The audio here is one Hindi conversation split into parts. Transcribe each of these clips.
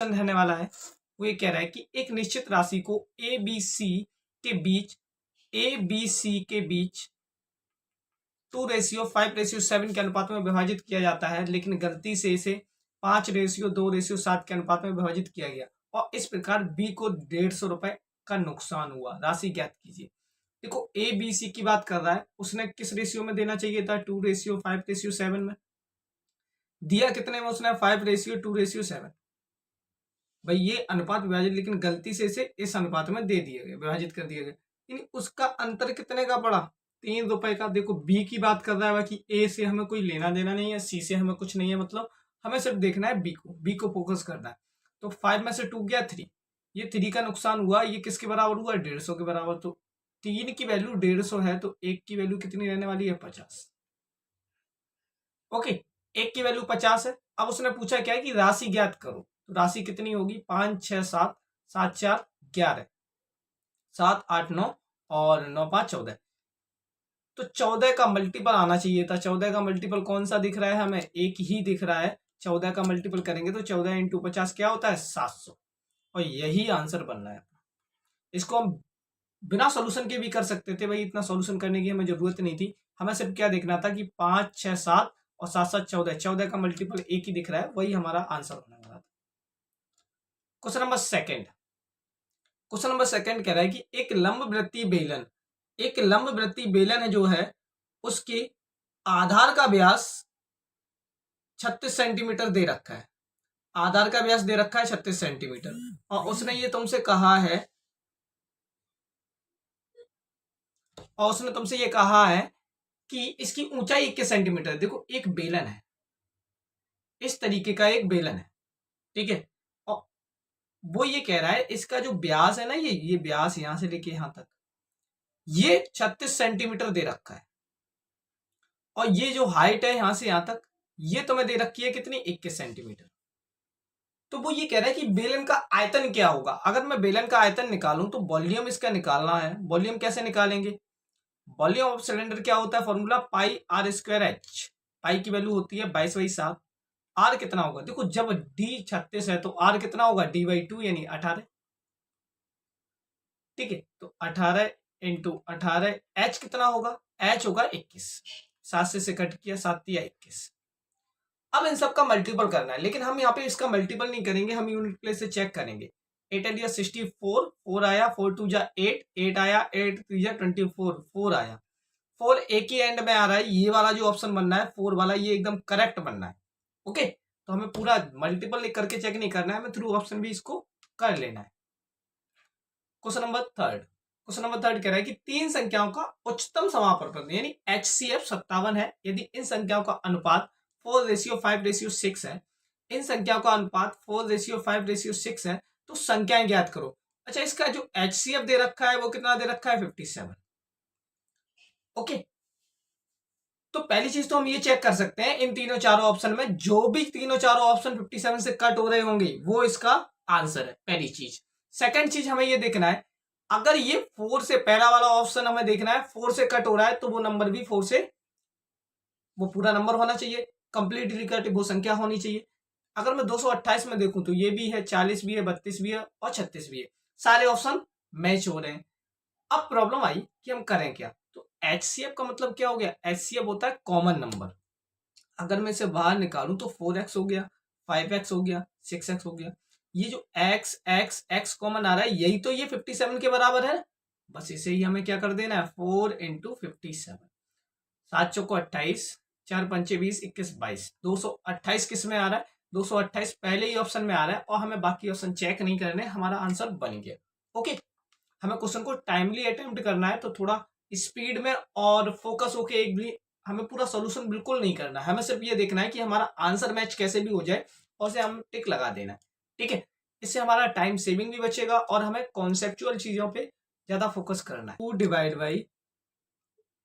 रहने वाला है वो ये कह रहा है कि एक निश्चित राशि को ए बी सी के बीच 2:5:7 के अनुपात में विभाजित किया जाता है, लेकिन गलती से इसे 5:2:7 के अनुपात में विभाजित किया गया और इस प्रकार बी को 150 रुपए का नुकसान हुआ। राशि ज्ञात कीजिए। देखो ए बी सी की बात कर रहा है, उसने किस रेशियो में देना चाहिए था? 2:5:7 में। दिया कितने में उसने? 5:2:7। भाई ये अनुपात विभाजित, लेकिन गलती से इसे इस अनुपात में दे दिया गया, विभाजित कर दिया गया, लेकिन उसका अंतर कितने का पड़ा? 3 रुपए का। देखो बी की बात कर रहा है कि ए से हमें कोई लेना देना नहीं है, सी से हमें कुछ नहीं है, मतलब हमें सिर्फ देखना है बी को फोकस करना है। तो 5 में से 2 गया 3, ये 3 का नुकसान हुआ। ये किसके बराबर हुआ? 150 के बराबर। तो 3 की वैल्यू 150 है, तो 1 की वैल्यू कितनी रहने वाली है? 50। ओके, 1 की वैल्यू 50 है। अब उसने पूछा क्या है कि राशि ज्ञात करो, तो राशि कितनी होगी? 5 6 7 7 4 11, 7 8 9 और 9 5 14। तो 14 का मल्टीपल आना चाहिए था। 14 का मल्टीपल कौन सा दिख रहा है हमें? एक ही दिख रहा है। 14 का मल्टीपल करेंगे तो 14 इंटू 50 क्या होता है? 700। और यही आंसर बनना है। इसको हम बिना सॉल्यूशन के भी कर सकते थे भाई, इतना सॉल्यूशन करने की हमें जरूरत नहीं थी। हमें सिर्फ क्या देखना था कि 5 6 7 और 7 7 14, 14 का मल्टीपल एक ही दिख रहा है, वही हमारा आंसर होने वाला था। Question number second. Question number second कह रहा है कि एक लंब वृत्तीय बेलन जो है उसके आधार का व्यास 36 सेंटीमीटर दे रखा है। आधार का व्यास दे रखा है 36 सेंटीमीटर और उसने ये तुमसे कहा है कि इसकी ऊंचाई 21 सेंटीमीटर। देखो एक बेलन है, इस तरीके का एक बेलन है, ठीक है, और वो ये कह रहा है इसका जो व्यास है ना, ये व्यास यहां से लेके यहां तक ये 36 सेंटीमीटर दे रखा है, और ये जो हाइट है यहां से यहां तक ये तुम्हें दे रखी है कितनी? 21 सेंटीमीटर। तो वो ये कह रहा है कि बेलन का आयतन क्या होगा। अगर मैं बेलन का आयतन निकालूं तो वॉल्यूम इसका निकालना है। वॉल्यूम कैसे निकालेंगे? वॉल्यूम ऑफ सिलेंडर क्या होता है? Formula pi r square h. Pi की वैल्यू होती है 22/7। आर कितना होगा? देखो जब डी 36 है तो आर कितना होगा? d/2 यानी 18। ठीक है, तो 18 इंटू 18, एच कितना होगा? एच होगा 21। 7 से कट किया, 7 या 21। अब इन सब का मल्टीपल करना है, लेकिन हम यहाँ पे इसका मल्टीपल नहीं करेंगे, हम यूनिट प्लेस से चेक करेंगे। 8 8 64, 4 आया, 4 2 8, 8 आया, 8 3 24, 4 आया। 4 एक ही एंड में आ रहा है, ये वाला जो ऑप्शन बनना है 4 वाला, ये एकदम करेक्ट बनना है। ओके, तो हमें पूरा मल्टीपल करके चेक नहीं करना है, हमें थ्रू ऑप्शन भी इसको कर लेना है। क्वेश्चन नंबर थर्ड कह रहा है कि तीन संख्याओं का उच्चतम समापन यानी HCF 57 है। यदि इन संख्याओं का अनुपात 4:5:6 है, इन संख्याओं का अनुपात 4:5:6 है, तो संख्याएं ज्ञात करो। अच्छा, इसका जो HCF दे रखा है वो कितना दे रखा है? 57। ओके, तो पहली चीज तो हम ये चेक कर सकते हैं इन तीनों चारों ऑप्शन में जो भी तीनों चारों ऑप्शन 57 से कट हो रहे होंगे वो इसका आंसर है, पहली चीज। सेकंड चीज हमें ये देखना है, अगर ये 4 से, पहला वाला ऑप्शन हमें देखना है 4 से कट हो रहा है तो वो नंबर भी 4 से, वो पूरा नंबर होना चाहिए, कंप्लीटली कट वो संख्या होनी चाहिए। अगर मैं 228 में देखूं तो ये भी है, 40 भी है, 32 भी है और 36 भी है, सारे ऑप्शन मैच हो रहे हैं। अब प्रॉब्लम आई कि हम करें क्या। तो HCF का मतलब क्या हो गया? HCF होता है कॉमन नंबर। अगर मैं इसे बाहर निकालूं तो 4x हो गया, 5x हो गया, 6x हो गया। ये जो x x x कॉमन आ रहा है यही तो ये 57 के बराबर है। बस इसे ही हमें क्या कर देना है? 4 इंटू 57। 7 चौको 28, 4 पंचे 20, 21 22, 228 किस में आ रहा है? 228 पहले ही ऑप्शन में आ रहा है और हमें बाकी ऑप्शन चेक नहीं करने, हमारा आंसर बन गया। ओके, हमें क्वेश्चन को टाइमली अटेम्प्ट करना है, तो थोड़ा स्पीड में और फोकस होके एक भी, हमें पूरा सॉल्यूशन बिल्कुल नहीं करना है, हमें सिर्फ ये देखना है कि हमारा आंसर मैच कैसे भी हो जाए और उसे हम टिक लगा देना है। ठीक है, इससे हमारा टाइम सेविंग भी बचेगा और हमें कॉन्सेप्चुअल चीजों पे ज्यादा फोकस करना है। 2 divide by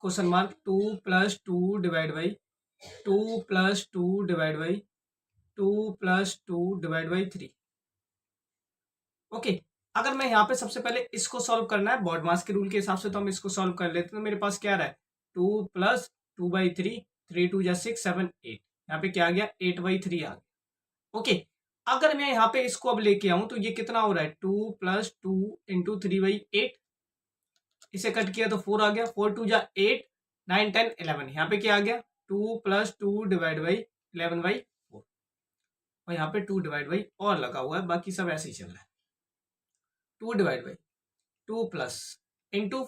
question mark 2 plus 2 divide by 2 plus 2 divide by 2 plus 2 divide by 3। Okay, अगर मैं यहाँ पे सबसे पहले इसको सॉल्व करना है बॉडमास के रूल के हिसाब से, तो हम इसको सॉल्व कर लेते हैं। तो मेरे पास क्या रहा है? 2 प्लस 2/3, 3 2 6 7 8, यहाँ पे क्या आ गया? 8/3 आ गया। ओके, अगर मैं यहाँ पे इसको अब लेके आऊं तो ये कितना हो रहा है 2 + 2 × 3/8, इसे कट किया तो 4 आ गया, 4 2 जा 8, 9 10 11, यहाँ पे क्या आ गया 2 + 2 / 11/4, और यहाँ पे 2 डिवाइड बाई और लगा हुआ है, बाकी सब ऐसे ही चल रहा है। 2 डिवाइड बाई 2 प्लस इंटू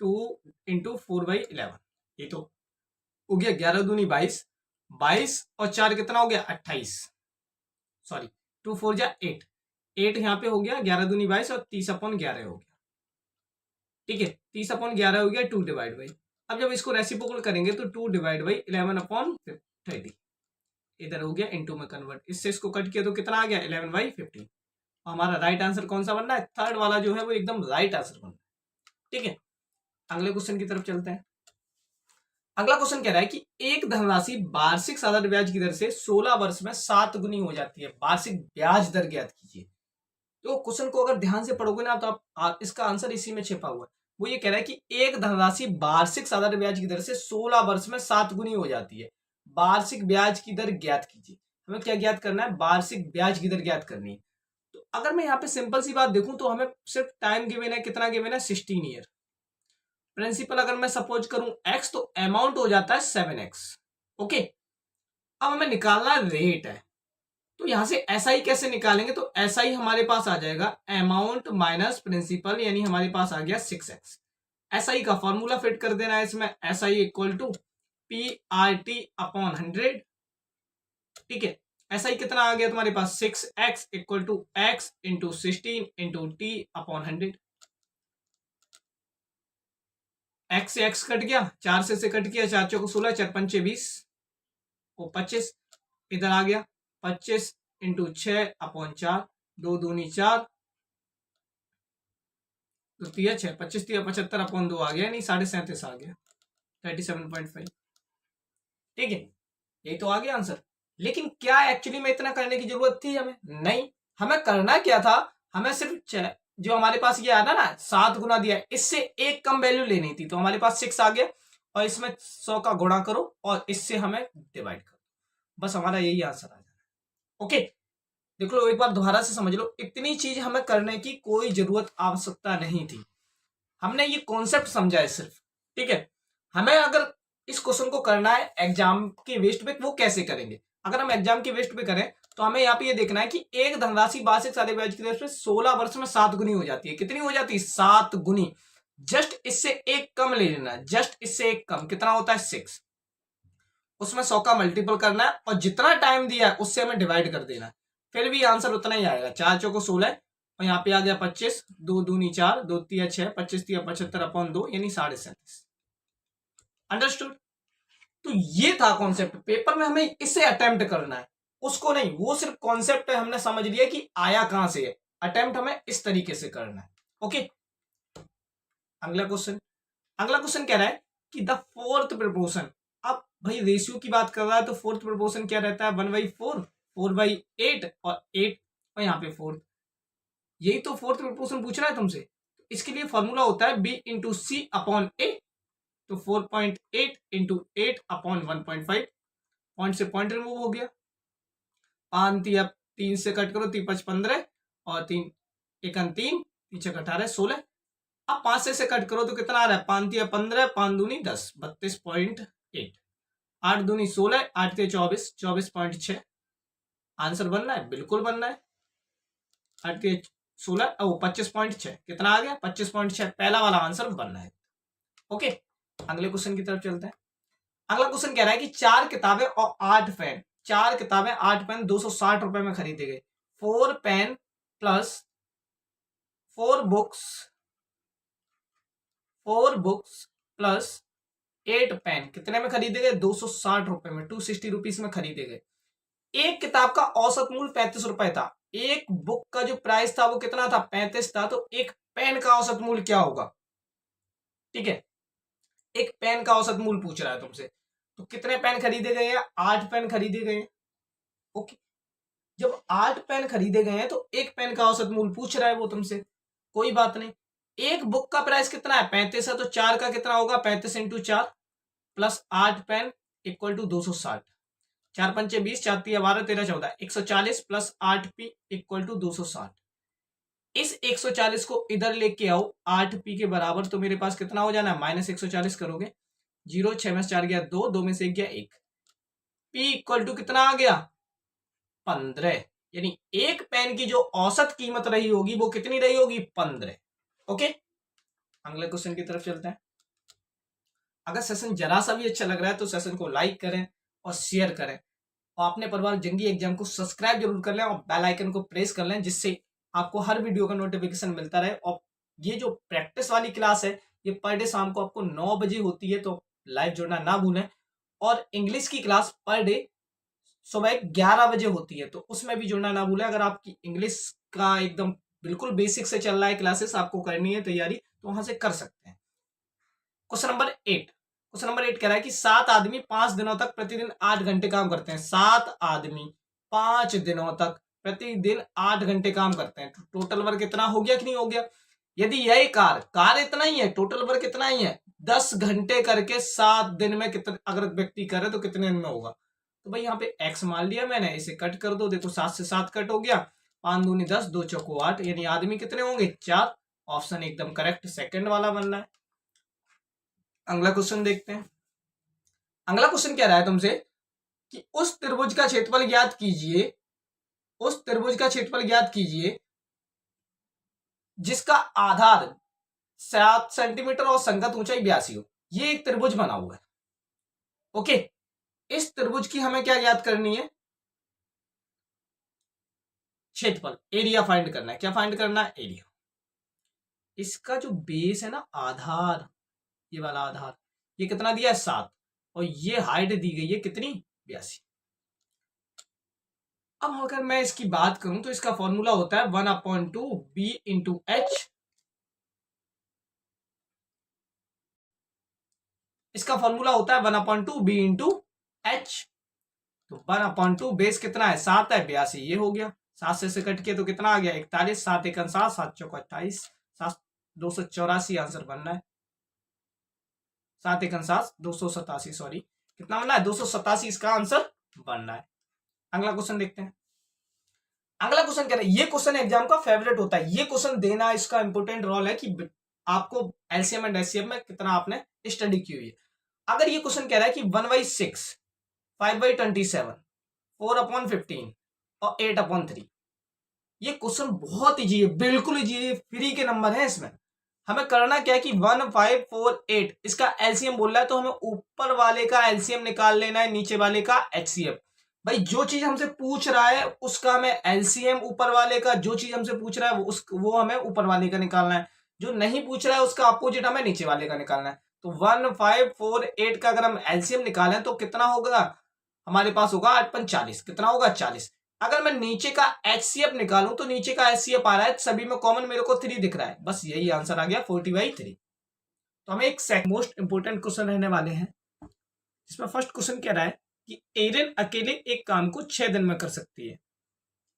2 × 4/11, ये तो हो गया 11 दूनी 22, 22 और 4 कितना हो गया 28, सॉरी 2 4 जा 8, 8 यहाँ पे हो गया 11 दूनी 22 और 30/11 हो गया, ठीक है 30/11 हो गया 2 डिवाइड बाई। अब जब इसको रेसिप्रोकल करेंगे तो 2 डिवाइड बाई 11/30 इधर हो गया इनटू में कन्वर्ट, इससे इसको कट किया तो कितना आ गया 11/50। हमारा राइट आंसर कौन सा बनना है, थर्ड वाला जो है वो एकदम राइट आंसर बनना है, ठीक है। अगले क्वेश्चन की तरफ चलते हैं। अगला क्वेश्चन कह रहा है कि एक धनराशि वार्षिक साधारण ब्याज की दर से 16 वर्ष में 7 गुनी हो जाती है, वार्षिक ब्याज दर ज्ञात कीजिए। तो क्वेश्चन को अगर ध्यान से पढ़ोगे ना तो आप इसका आंसर इसी में छिपा हुआ है। वो ये कह रहा है कि एक धनराशि वार्षिक साधारण ब्याज की दर से 16 वर्ष में 7 गुनी हो जाती है, वार्षिक ब्याज की दर ज्ञात कीजिए। हमें क्या ज्ञात करना है, वार्षिक ब्याज की दर ज्ञात करनी है। तो अगर मैं यहाँ पे सिंपल सी बात देखूं तो हमें सिर्फ टाइम गिवन है, कितना गिवन है 16 ईयर। प्रिंसिपल अगर मैं सपोज करूं x तो अमाउंट हो जाता है 7x, ओके। अब हमें निकालना रेट है, तो यहां से SI कैसे निकालेंगे, तो SI हमारे पास आ जाएगा अमाउंट माइनस प्रिंसिपल, यानी हमारे पास आ गया 6x। SI का फॉर्मूला फिट कर देना है इसमें, SI = PRT/100, ठीक है। SI कितना आ गया तुम्हारे पास 6x = x × 16 × T/100। x से x कट गया, 4 से कट गया, 4 चौको 16, 4 पंचे 20 को 25, इधर आ गया 25 × 6/4, 2 दूनी 4, 2 तिया 6, 25 तिया 75/2 आ गया, नहीं 37.5 आ गया, 37.5, ठीक है। यही तो आ गया आंसर। लेकिन क्या एक्चुअली में इतना करने की जरूरत थी हमें, नहीं। हमें करना क्या था, हमें सिर्फ जो हमारे पास ये आना ना 7 गुना दिया, इससे एक कम वैल्यू लेनी थी, तो हमारे पास 6 आ गया, और इसमें 100 का गुणा करो और इससे हमें डिवाइड करो, बस हमारा यही आंसर आ जाएगा, ओके। देख लो एक बार दोबारा से समझ लो, इतनी चीज हमें करने की कोई जरूरत आवश्यकता नहीं थी, हमने ये कॉन्सेप्ट समझा है सिर्फ, ठीक है। हमें अगर इस क्वेश्चन को करना है एग्जाम के वेस्ट पे, वो कैसे करेंगे, अगर हम एग्जाम के वेस्ट पे करें तो हमें यहाँ पे ये देखना है कि एक धनराशि वार्षिक साधारण ब्याज की दर से 16 वर्ष में 7 गुनी हो जाती है, कितनी हो जाती है 7 गुनी, जस्ट इससे एक कम ले लेना है, जस्ट इससे एक कम, कितना होता है 6, उसमें 100 का मल्टीपल करना है और जितना टाइम दिया है उससे हमें डिवाइड कर देना है, फिर भी आंसर उतना ही आएगा, 4 चौको 16 और यहाँ पे आ गया 25, 2 दूनी 4, 2 तिया 6, 25 तिया 75/2, यानी 37.5। अंडरस्टूड। तो ये था कॉन्सेप्ट, पेपर में हमें इसे अटेम्प्ट करना है, उसको नहीं, वो सिर्फ कॉन्सेप्ट है, हमने समझ लिया कि आया कहां से है, अटेम्प्ट हमें इस तरीके से करना है, ओके। अगला क्वेश्चन, अगला क्वेश्चन कह रहा है कि द फोर्थ प्रपोर्शन, अब भाई रेशियो की बात कर रहा है तो फोर्थ प्रपोर्शन क्या रहता है 1/4, 4/8 और 8, और यहाँ पे 4, यही तो फोर्थ प्रपोर्शन पूछ रहा है तुमसे। इसके लिए फॉर्मूला होता है B × C/A, तो 4.8 × 8/1.5, पॉइंट से पॉइंट रिमूव हो गया, 5 तिया 3 से कट करो 3 5 15 और 3 1 3, 3 18 16, अब 5 से कट करो तो कितना आ रहा है 5 तिया 15, 5 दूनी 10, 32.8, 8 दूनी 16, 8 तिया 24, 24.6, आंसर बनना है, बिल्कुल बनना है। 8 तिया 16 और 25.6 कितना आ गया 25.6, पहला वाला आंसर बनना है, ओके। अगले क्वेश्चन की तरफ चलते हैं। अगला क्वेश्चन कह रहा है कि 4 किताबें और 8 पेन, 4 किताबें 8 पेन 260 रुपए में खरीदे गए, 4 pen plus 4 books plus 8 pen कितने में खरीदे गए 260 रुपए में, 260 रुपीज में खरीदे गए। एक किताब का औसत मूल्य 35 रुपए था, एक बुक का जो प्राइस था वो कितना था 35 था, तो एक पेन का औसत मूल्य क्या होगा, ठीक है। एक पेन का औसत मूल्य पूछ रहा है तुमसे, तो कितने पेन खरीदे गए हैं 8 पेन खरीदे गए, ओके। जब 8 पेन खरीदे गए हैं तो एक पेन का औसत मूल्य पूछ रहा है वो तुमसे, कोई बात नहीं। एक बुक का प्राइस कितना है 35 है, तो 4 का कितना होगा 35 × 4 प्लस 8 पेन = 260, 4 पंचे 20, 4 तिया 12, 13 14, 140 प्लस 8p इक्वल टू 260। इस 140 को इधर लेके आओ 8p के बराबर, तो मेरे पास कितना हो जाना है, माइनस 140 करोगे, 0, 6 में से 4 गया 2, 2 में से 1 गया 1, p इक्वल टू कितना आ गया 15। यानी एक पेन की जो औसत कीमत रही होगी वो कितनी रही होगी 15। ओके, अगले क्वेश्चन की तरफ चलते हैं। अगर सेशन जरा सा भी अच्छा लग रहा है तो सेशन को लाइक करें और शेयर करें, और अपने परिवार जंगी एग्जाम को सब्सक्राइब जरूर कर लें और बेल आइकन को प्रेस कर लें, जिससे आपको हर वीडियो का नोटिफिकेशन मिलता रहे। और ये जो प्रैक्टिस वाली क्लास है ये पर डे शाम को आपको 9 बजे होती है, तो लाइव जुड़ना ना भूलें। और इंग्लिश की क्लास पर डे सुबह 11 बजे होती है, तो उसमें भी जुड़ना ना भूलें। अगर आपकी इंग्लिश का एकदम बिल्कुल बेसिक से चल रहा है क्लासेस, आपको करनी है तैयारी, तो वहां से कर सकते हैं। क्वेश्चन नंबर 8, क्वेश्चन नंबर 8 कह रहा है कि 7 आदमी 5 दिनों तक प्रतिदिन 8 घंटे काम करते हैं। 7 आदमी 5 दिनों तक प्रतिदिन 8 घंटे काम करते हैं, टोटल वर्क कितना हो गया कि नहीं हो गया। यदि यही कार इतना ही है, टोटल वर्क कितना ही है 10 घंटे करके 7 दिन में कितने अगर व्यक्ति करे तो कितने दिन में होगा। तो भाई यहाँ पे x मान लिया मैंने, इसे कट कर दो, देखो 7 से 7 कट हो गया, 5 दूनी 10, 2 चौको 8, यानी आदमी कितने होंगे 4। ऑप्शन एकदम करेक्ट सेकंड वाला बनना है। अगला क्वेश्चन देखते हैं। अगला क्वेश्चन कह रहा है तुमसे कि उस त्रिभुज का क्षेत्रफल ज्ञात कीजिए, उस त्रिभुज का क्षेत्रफल ज्ञात कीजिए जिसका आधार 7 सेंटीमीटर और संगत ऊंचाई 82 हो। ये एक त्रिभुज बना हुआ है। ओके, इस त्रिभुज की हमें क्या ज्ञात करनी है, क्षेत्रफल, एरिया फाइंड करना है। क्या फाइंड करना है, एरिया। इसका जो बेस है ना, आधार, ये वाला आधार, ये कितना दिया है 7, और ये हाइट दी गई है कितनी 82। अब अगर मैं इसकी बात करूं तो इसका फॉर्मूला होता है 1/2 b इंटू एच। इसका फॉर्मूला होता है 1/2 b इंटू एच। तो 1/2 बेस कितना है 7 है, 82 ये हो गया। 7 से कट के तो कितना आ गया 41, 7 1 7, 7 चौक 28, 7 284 आंसर बनना है। 7 1 7 287, सॉरी कितना बनना है 287, इसका आंसर बनना है। अगला क्वेश्चन देखते हैं। अगला क्वेश्चन कह रहा है, ये क्वेश्चन एग्जाम का फेवरेट होता है, ये क्वेश्चन देना इसका इंपोर्टेंट रोल है कि आपको एलसीएम एंड एचसीएफ में कितना आपने स्टडी की हुई है। अगर ये क्वेश्चन कह रहा है कि 1/6, 5/27, 4/15 और 8/3, ये क्वेश्चन बहुत इजी है, बिल्कुल इजी है, फ्री के नंबर है। इसमें हमें करना क्या है कि 1 5 4 8 इसका एलसीएम बोल रहा है, तो हमें ऊपर वाले का एलसीएम निकाल लेना है, नीचे वाले का एचसीएफ। भाई जो चीज हमसे पूछ रहा है उसका हमें एलसीएम ऊपर वाले का, जो चीज हमसे पूछ रहा है वो हमें ऊपर वाले का निकालना है, जो नहीं पूछ रहा है उसका अपोजिट हमें नीचे वाले का निकालना है। तो 1 5 4 8 का अगर हम एलसीएम निकालें तो कितना होगा, हमारे पास होगा 8/40, कितना होगा 40। अगर मैं नीचे का एचसीएफ निकालूं तो नीचे का एचसीएफ आ रहा है, सभी में कॉमन मेरे को 3 दिख रहा है, बस यही आंसर आ गया 40/3। तो हमें एक मोस्ट इंपोर्टेंट क्वेश्चन रहने वाले हैं, जिसमें फर्स्ट क्वेश्चन कह रहा है कि एरन अकेले एक काम को 6 दिन में कर सकती है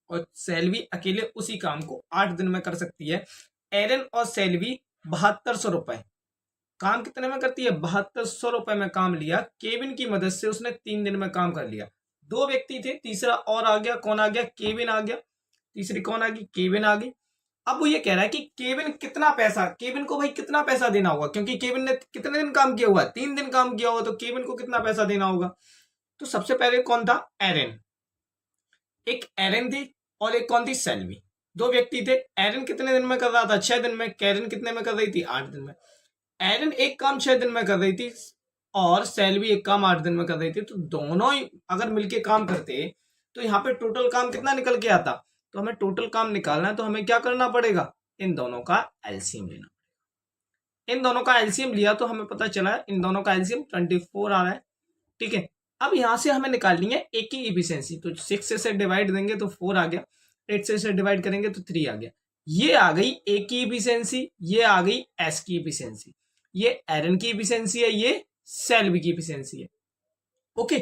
और सेल्वी अकेले उसी काम को 8 दिन में कर सकती है। एरन और सेल्वी 7200 रुपए काम कितने में करती है, 7200 रुपए में काम लिया। केविन की मदद से उसने 3 दिन में काम कर लिया। 2 व्यक्ति थे, तीसरा और आ गया, कौन आ गया, केविन आ गया। तीसरी कौन आ गई, केविन आ गई। अब वो ये कह रहा है कि केविन कितना पैसा, केविन को भाई कितना पैसा देना होगा, क्योंकि केविन ने कितने दिन काम किया हुआ है, 3 दिन काम किया हुआ, तो केविन को कितना पैसा देना होगा। तो सबसे पहले कौन था, एरन, एक एरन थी और एक कौन थी, सेल्वी। 2 व्यक्ति थे, एरन कितने दिन में कर रहा था 6 दिन में, कैरन कितने में कर रही थी 8 दिन में। एरन एक काम 6 दिन में कर रही थी और सेल्वी एक काम 8 दिन में कर रही थी, तो दोनों ही अगर मिलके काम करते तो यहाँ पे टोटल काम कितना निकल के आता। तो हमें टोटल काम निकालना है, तो हमें क्या करना पड़ेगा, इन दोनों का एलसीएम लेना पड़ेगा। इन दोनों का एलसीएम लिया तो हमें पता चला इन दोनों का एलसीएम 24 आ रहा है। ठीक है, अब यहां से हमें निकालनी है ए की इफिशियंसी। तो 6 से डिवाइड देंगे तो 4 आ गया, 8 से डिवाइड करेंगे तो 3 आ गया। ये आ गई ए की इफिशियंसी, ये आ गई एस की इफिशियंसी, ये एरन की इफिशियंसी है, ये सेल्वी की इफिशियंसी है। ओके,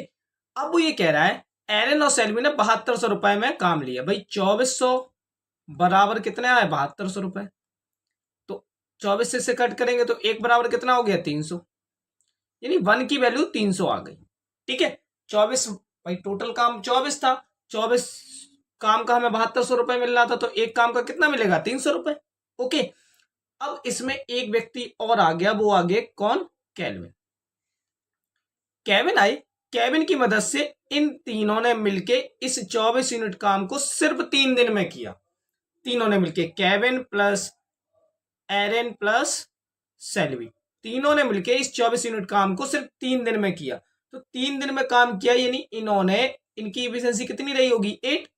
अब वो ये कह रहा है एरन और सेल्वी ने 7200 रुपए में काम लिया। भाई 2400 बराबर कितने आए, 7200 रुपए। तो 24 से कट करेंगे तो 1 बराबर कितना हो गया, 300, यानी 1 की वैल्यू 300 आ गई। ठीक है, 24 भाई टोटल काम 24 था, 24 काम का हमें 7200 रुपए मिल रहा था, तो एक काम का कितना मिलेगा? 300 रुपए। ओके, अब इसमें एक व्यक्ति और आ गया, वो आ गए कौन? केल्विन। केविन आई, केविन की मदद से इन तीनों ने मिलके इस 24 यूनिट काम को सिर्फ 3 दिन में किया। तीनों ने मिलके, केविन प्लस एरन प्लस सेल्वी, तीनों ने मिलके इस 24 यूनिट काम को सिर्फ 3 दिन में किया। तो 3 दिन में काम किया, यानी इन्होंने, इनकी एफिशिएंसी कितनी रही होगी? 8।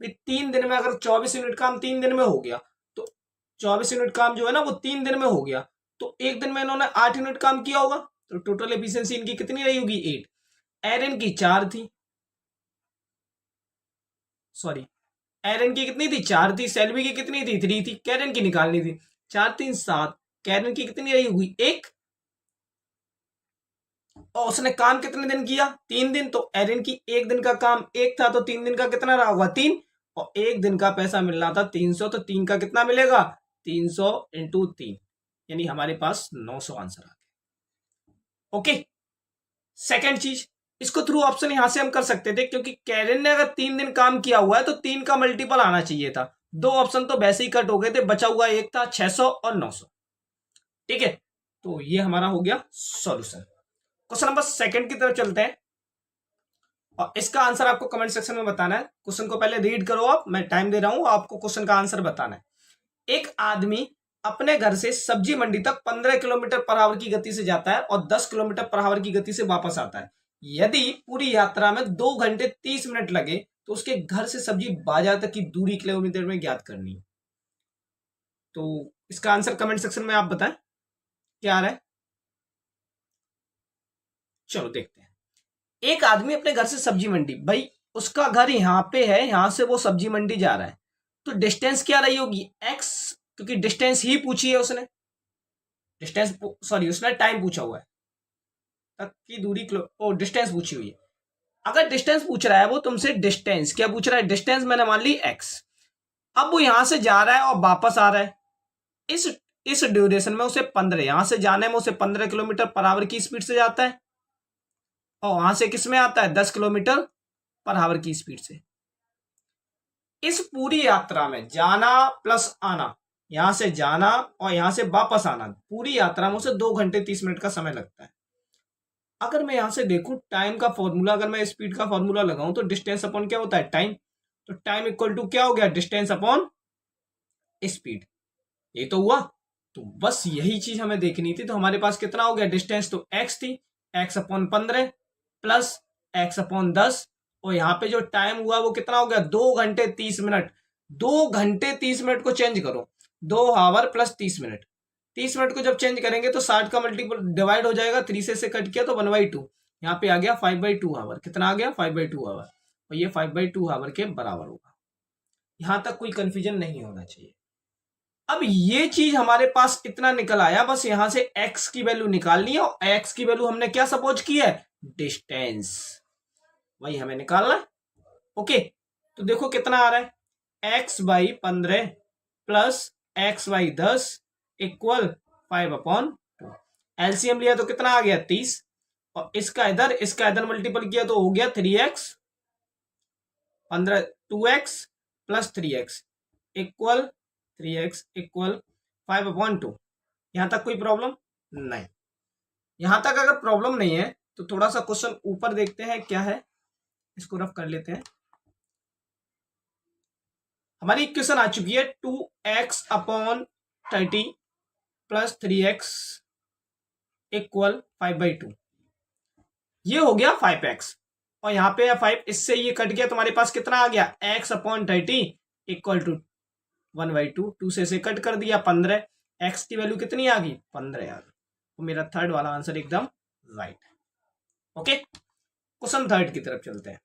3 दिन में अगर 24 यूनिट काम 3 दिन में हो गया, तो 24 यूनिट काम जो है ना वो 3 दिन में हो गया, तो एक दिन में इन्होंने 8 यूनिट काम किया होगा, तो टोटल एफिशिएंसी इनकी कितनी रही होगी? 8। एरन की 4 थी, सॉरी, एरन की कितनी थी? 4 थी। सेल्वी की कितनी थी? 3 थी। कैरन की निकालनी थी। 4 3 7, कैरन की कितनी रही होगी? 1। और उसने काम कितने दिन किया? 3 दिन। तो एरन की एक दिन का काम 1 था, तो 3 दिन का कितना रहा होगा? 3। और एक दिन का पैसा मिल रहा था 300, तो 3 का कितना मिलेगा? 300 इंटू 3, यानी हमारे पास 900 आंसर आ गया। ओके, सेकेंड चीज, इसको थ्रू ऑप्शन यहां से हम कर सकते थे, क्योंकि कैरन ने अगर 3 दिन काम किया हुआ है तो 3 का मल्टीपल आना चाहिए था। 2 ऑप्शन तो वैसे ही कट हो गए थे, बचा हुआ एक था 600 और 900। ठीक है, तो ये हमारा हो गया सॉल्यूशन। क्वेश्चन नंबर सेकंड की तरफ चलते हैं, और इसका आंसर आपको कमेंट सेक्शन में बताना है। क्वेश्चन को पहले रीड करो आप, मैं टाइम दे रहा हूं, आपको क्वेश्चन का आंसर बताना है। एक आदमी अपने घर से सब्जी मंडी तक 15 किलोमीटर पर आवर की गति से जाता है और 10 किलोमीटर पर आवर की गति से वापस आता है। यदि पूरी यात्रा में 2 घंटे 30 मिनट लगे, तो उसके घर से सब्जी बाजार तक की दूरी किलोमीटर में ज्ञात करनी है। तो इसका आंसर कमेंट सेक्शन में आप बताएं क्या आ रहा है। चलो देखते हैं। एक आदमी अपने घर से सब्जी मंडी, भाई उसका घर यहां पे है, यहां से वो सब्जी मंडी जा रहा है, तो डिस्टेंस क्या रही होगी? एक्स, क्योंकि डिस्टेंस ही पूछी है उसने, डिस्टेंस सॉरी उसने टाइम पूछा हुआ है, तक की दूरी डिस्टेंस पूछी हुई है। अगर डिस्टेंस पूछ रहा है वो तुमसे, डिस्टेंस क्या पूछ रहा है? डिस्टेंस मैंने मान ली एक्स। अब वो यहां से जा रहा है और वापस आ रहा है, इस ड्यूरेशन में उसे 15, यहां से जाने में उसे 15 किलोमीटर पर आवर की स्पीड से जाता है, और वहां से किस में आता है? 10 किलोमीटर पर आवर की स्पीड से। इस पूरी यात्रा में जाना प्लस आना, यहां से जाना और यहां से वापस आना, पूरी यात्रा में उसे 2 घंटे 30 मिनट का समय लगता है। अगर मैं यहां से देखूं टाइम का फॉर्मूला, अगर मैं स्पीड का फॉर्मूला लगाऊं, तो डिस्टेंस अपॉन क्या होता है? टाइम। तो टाइम इक्वल टू क्या हो गया? Distance upon speed. ये तो हुआ। तो बस यही चीज हमें देखनी थी। तो हमारे पास कितना हो गया? डिस्टेंस तो एक्स थी, x upon 15 plus x upon 10, और यहाँ पे जो टाइम हुआ वो कितना हो गया? 2 घंटे 30 मिनट। 2 घंटे 30 मिनट को चेंज करो, 2 आवर प्लस 30 मिनट। 30 मिनट को जब चेंज करेंगे तो 60 का मल्टीपल डिवाइड हो जाएगा, 3 से कट किया तो 1/2, यहाँ पे आ गया 5/2 आवर। कितना आ गया? 5/2 आवर, और ये 5/2 आवर के बराबर होगा। यहां तक कोई कंफ्यूजन नहीं होना चाहिए। अब ये चीज हमारे पास इतना निकल आया, बस यहां से x की वैल्यू निकालनी है, और x की वैल्यू हमने क्या सपोज की है? डिस्टेंस, वही हमें निकालना है। ओके, तो देखो कितना आ रहा है? x/15 plus x/10 equal 5/2। LCM लिया तो कितना आ गया? 30, और इसका इधर मल्टीपल किया तो हो गया 3x, 15 2x plus 3x equal 3x equal 5/2। यहां तक कोई प्रॉब्लम नहीं? यहां तक अगर प्रॉब्लम नहीं है तो थोड़ा सा क्वेश्चन ऊपर देखते हैं क्या है, इसको रफ कर लेते हैं। हमारी इक्वेशन आ चुकी है 2x/30 प्लस 3x इक्वल 5/2। ये हो गया 5x, और यहाँ पे 5, इससे ये कट गया, तुम्हारे पास कितना आ गया? x/30 equal to 1/2। 2 से कट कर दिया 15, x की वैल्यू कितनी आ गई? 15 यार। तो मेरा थर्ड वाला आंसर एकदम राइट है। ओके, क्वेश्चन थर्ड की तरफ चलते हैं।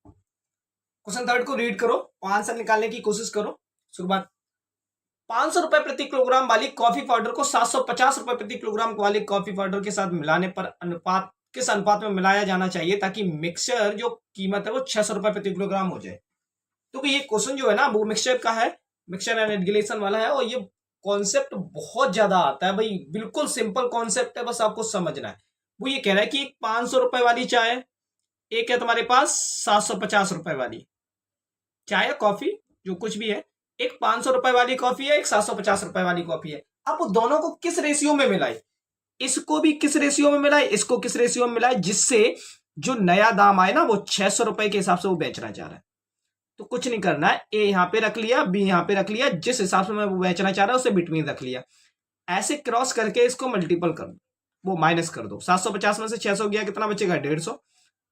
क्वेश्चन थर्ड को रीड करो और आंसर निकालने की कोशिश करो। शुरुआत, 500 रुपए प्रति किलोग्राम वाली कॉफी पाउडर को 750 रुपए प्रति किलोग्राम वाली कॉफी पाउडर के साथ मिलाने पर अनुपात किस अनुपात में मिलाया जाना चाहिए ताकि मिक्सचर जो कीमत है वो 600 रुपए प्रति किलोग्राम हो जाए। तो ये क्वेश्चन जो है ना वो मिक्सचर का है, मिक्सचर एंड एडगिलेशन वाला है, और ये कॉन्सेप्ट बहुत ज्यादा आता है भाई, बिल्कुल सिंपल कॉन्सेप्ट है, बस आपको समझना है। वो ये कह रहा है कि 500 रुपए वाली चाय एक है तुम्हारे पास 750 रुपए वाली चाय या कॉफी, जो कुछ भी है, एक 500 रुपए वाली कॉफी है, एक 750 रुपए वाली कॉफी है। अब वो दोनों को किस रेशियो में मिलाए, इसको भी किस रेशियो में मिलाए, इसको किस रेशियो में मिलाए, जिससे जो नया दाम आए ना वो 600 रुपए के हिसाब से वो बेचना चाह रहा है। तो कुछ नहीं करना है, ए यहां पे रख लिया, बी यहां पे रख लिया, जिस हिसाब से मैं वो बेचना चाह रहा है उसे बिटवीन रख लिया। ऐसे क्रॉस करके इसको मल्टीपल कर दो, वो माइनस कर दो। 750 में से 600 गया, कितना बचेगा 150।